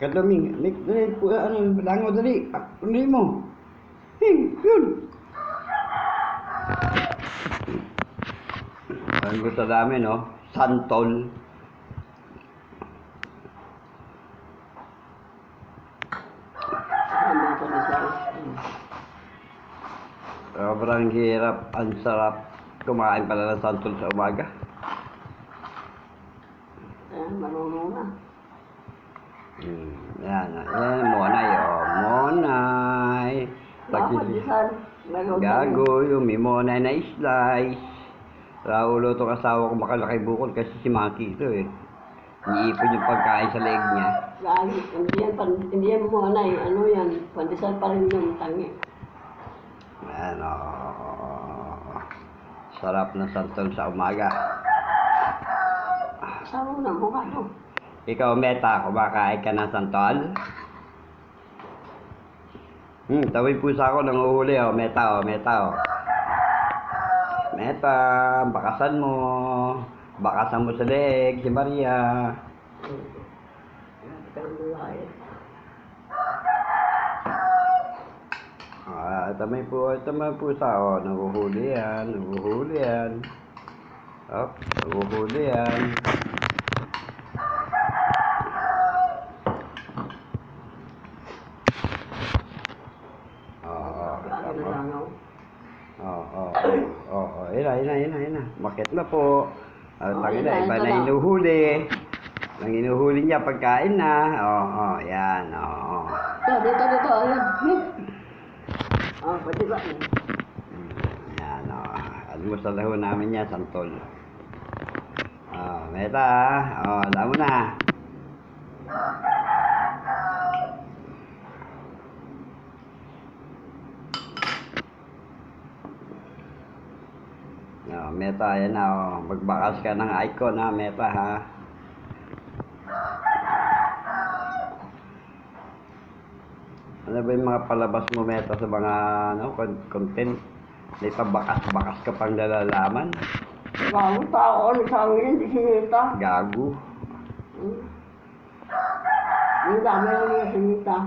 Kadaming, dali po, ano, langaw dali. Dali mo. Yun. Ang gusto namin, no? Santol. Sobrang hirap, ang sarap kumain pala ng santol sa umaga. Marunong na. Yan, monay, monay. Gago, yung may monay na slice. Raulo itong asawa ko makalaki bukol kasi si Maki ito eh. Iniipon yung pagkain sa leeg niya. Hindi yan monay, ano yan, pandesal pa rin yung tangi. Ayan, sarap ng santol sa umaga. Sabi mo na, mukha to. Ikaw, Meta, kumakain ka ng santol? Tawid pusa ko, nanguhuli, Meta, Meta, Meta, bakasan mo. Bakasan mo sa leeg, si Maria. Ito may pusa, nanguhuli yan, nanguhuli yan. Nanguhuli yan. Ayun na. Bakit na po? Iba na hinuhuli. Nang hinuhuli niya pagkain na. Yan, Dito, ayun. Pwede ba? Yan, almusal ho namin niya, santol. Meta, alam mo na. Meta, yan na, magbakas ka ng icon ha, Meta ha. Ano ba yung mga palabas mo, Meta, sa mga content? May pabakas-bakas ka pang nalalaman. Gago tao, sabi niya, hindi sinita. Gago. Ang dami lang niya sinita.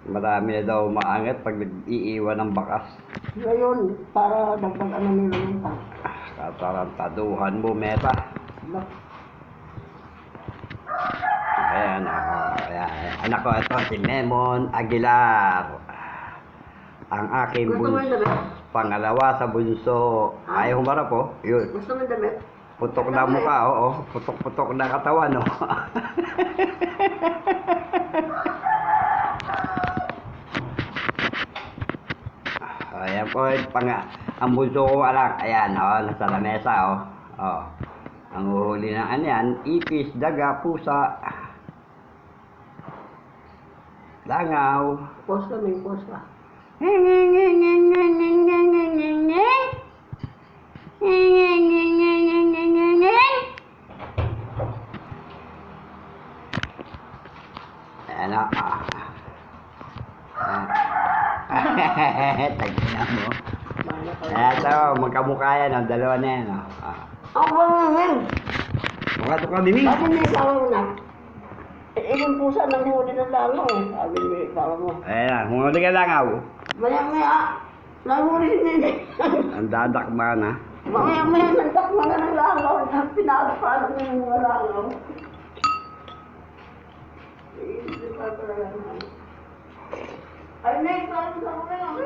Marami na daw maangat pag nag-iiwan ng bakas. Ngayon, para dagdag ano nila yung tao. Katarantaduhan mo, Meta. Ayan, ayan. Anak ko, ito si Memon Aguilar. Ang aking pangalawa sa bunso. Ay, humarap po. Yun. Gusto mo damit? Putok na mukha, oo. Putok-putok na katawan, no? Ayan po, ang bunso ko anak. Ayan, nasa lamesa, Ang uhuli ng ano yan, ipis, daga, pusa, langaw. Post ka, may post ka. Ano? Tagina mo. Eto, magkamukha yan, dalawa na yan. Ako ba naman? Mga ito ka, Mimi. Bakit may isawa mo na? Ibang pusa nang huli ng langaw eh. Sabi may isawa mo. Ayan, huli ka langaw. Maya-maya, nahuli nila. Ang dadakma na. Maya-maya, nagtakma na ng langaw. Pinapalak na yung mga langaw. Ay, may isawa mo na lang.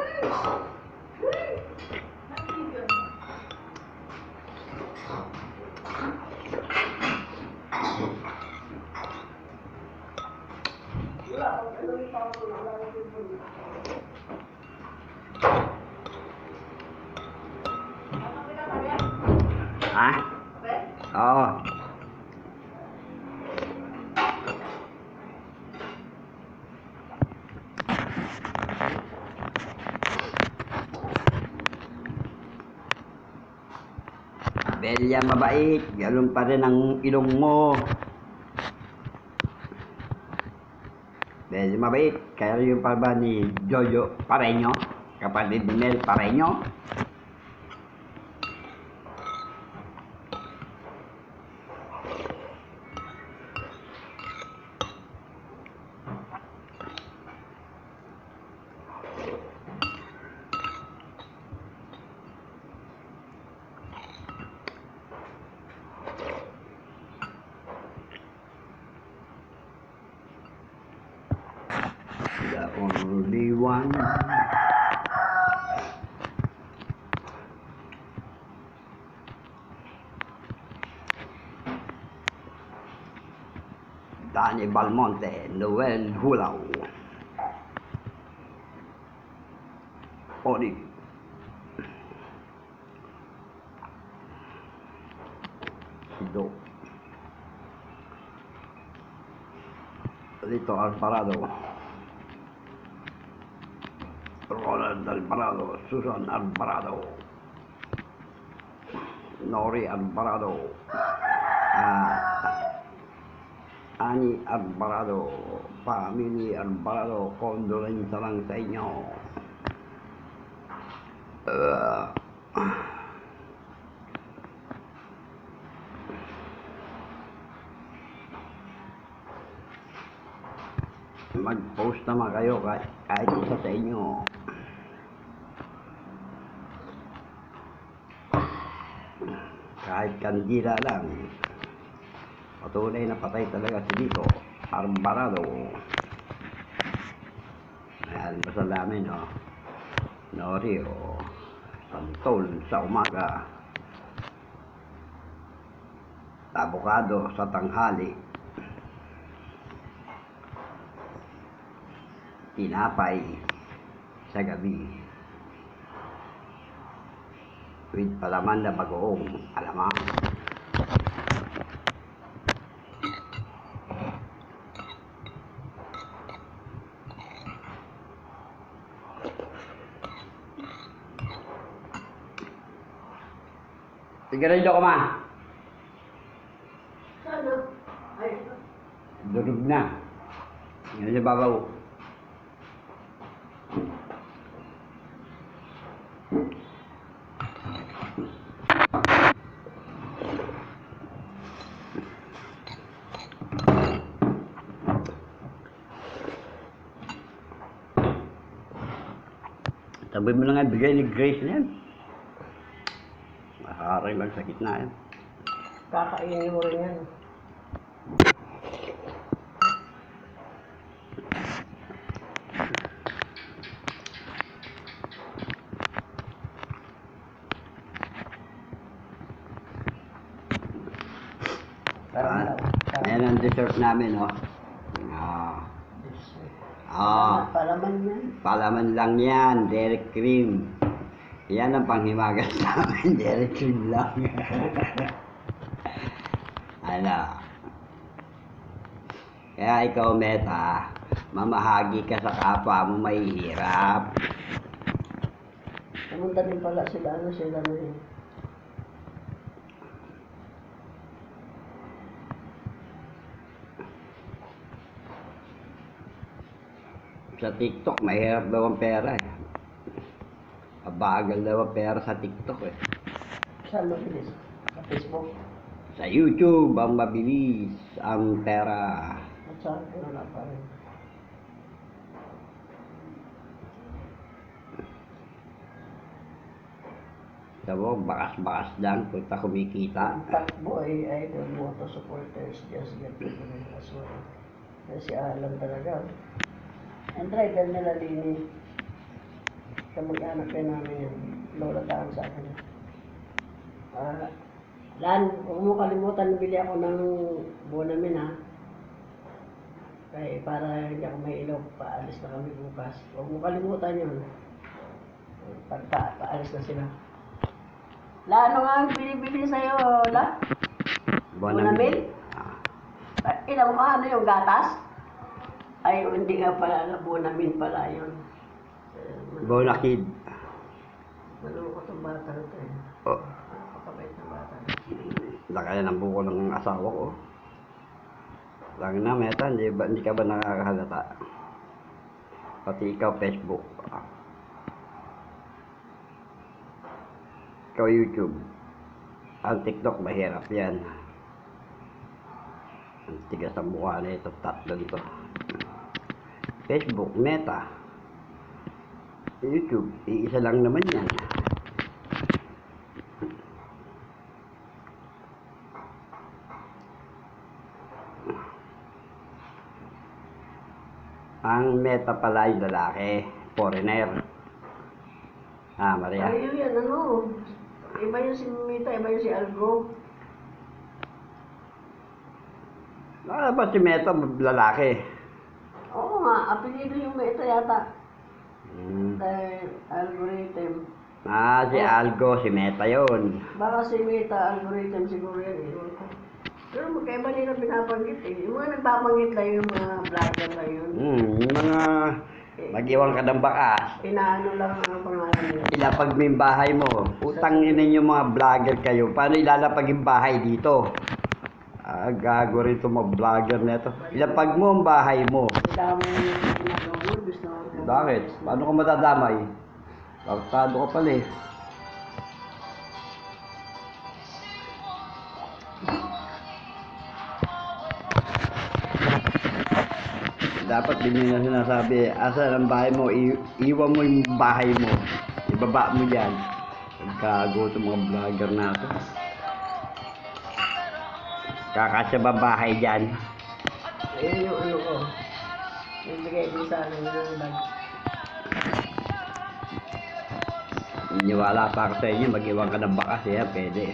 Ha? Oo. Belia mabait, ganun pa rin ang ilong mo. Belia mabait, kaya yung pa ba ni Jojo Pareño, kapatid ni Mel Pareño. Only one. Danny Balmonte, Noel Hulao. Odi. Sido. Lito Alvarado. Ronald Alvarado, Susan Alvarado, Nori Alvarado, Ani Alvarado, Family Alvarado, condolence lang sa inyo. Mag-post naman kayo kahit isa sa inyo. Kahit kandila lang. Patunay na patay talaga si Lito Alvarado. Ayan, basta namin, no? Nori, Santol sa umaga. Abogado sa tanghali. Tinapay sa gabi. With palaman na bagoong alamang. Sigarilyo ko, ma. Ano? Ay, Durog na. Yan sa babaw. Sabi mo lang nga, bigay ni Grace na yan. Makaray lang sa gitna yan. kakainin mo rin yan. Ayan ang dessert namin, no? Palaman yan. Palaman lang yan, dairy cream. Yan ang panghimagas namin, dairy cream lang. Ano? Kaya ikaw, Meta, mamahagi ka sa kapwa mo mahihirap. Pumunta din pala sila na yun. Sa TikTok, mahirap daw ang pera eh. Abagal daw ang pera sa TikTok eh. Saan mo bilis? Sa Facebook? Sa YouTube, ang mabilis ang pera. At saan ko na pa rin. Sabi, bakas-bakas lang, punta kumikita. Ang takbo ay idol moto supporters just get to the as well. Kasi alam talaga. Ang driver nila Lini. Kamag-anak rin namin yan. Lola tawag sa akin. Lan, huwag mo kalimutan, nabili ako ng Bonamin ha. Kaya para hindi ako may ilaw, paalis na kami bukas. Huwag mo kalimutan yun. Paalis na sila. La, ano nga ang binibili sa'yo, La? Bonamin? Ilang mo ano yung gatas? Ay, hindi nga pala, Bonamin pala yun. Bonakid. Malungkot ang bata nito eh. Oh, Napakabait na bata. laki ng buko ng asawa ko. Lang na, Meta, hindi ka ba nakakahalata? Pati ikaw, Facebook. Ikaw, YouTube. Ang TikTok, mahirap yan. Ang tigas ang mukha na ito, tatlong to. Facebook, Meta. YouTube, iisa lang naman yan. Ang meta pala yung lalaki, foreigner. Ah, Maria. Ay, yun yan, ano? Iba yung si Mita, iba yung si Algo. Ah, ba si Meta, lalaki? Oo nga, apelido yung Mita yata. Hmm. Dahil algorithm. Ah, si Algo, si Meta yun. Baka si Mita, algorithm siguro yan. Ewan ko. Pero magkaiba nila binabanggit eh. Yung mga nagbabanggit lang yung mga vlogger lang yun. Yung mga mag-iwan ka ng bakas. Inaano lang ang pangalan nila. Ilapag mo yung bahay mo. Utang inin yung mga vlogger kayo. Paano ilalapag yung bahay dito? Ah, gago rito mga vlogger na ito. Ilapag mo ang bahay mo. Dami yung pinag-download. Gusto ko. Bakit? Paano ka matadamay? Barkado ka pala eh. Dapat din yun na sinasabi, asa ang bahay mo, iwan mo yung bahay mo. Ibaba mo dyan. Nagkago itong mga vlogger na ito. Kakasya ba bahay dyan? Ayun yung ano ko. Yung bigay din sa ano yung bag. Iniwala pa ako sa inyo, mag-iwan ka ng bakas, pwede.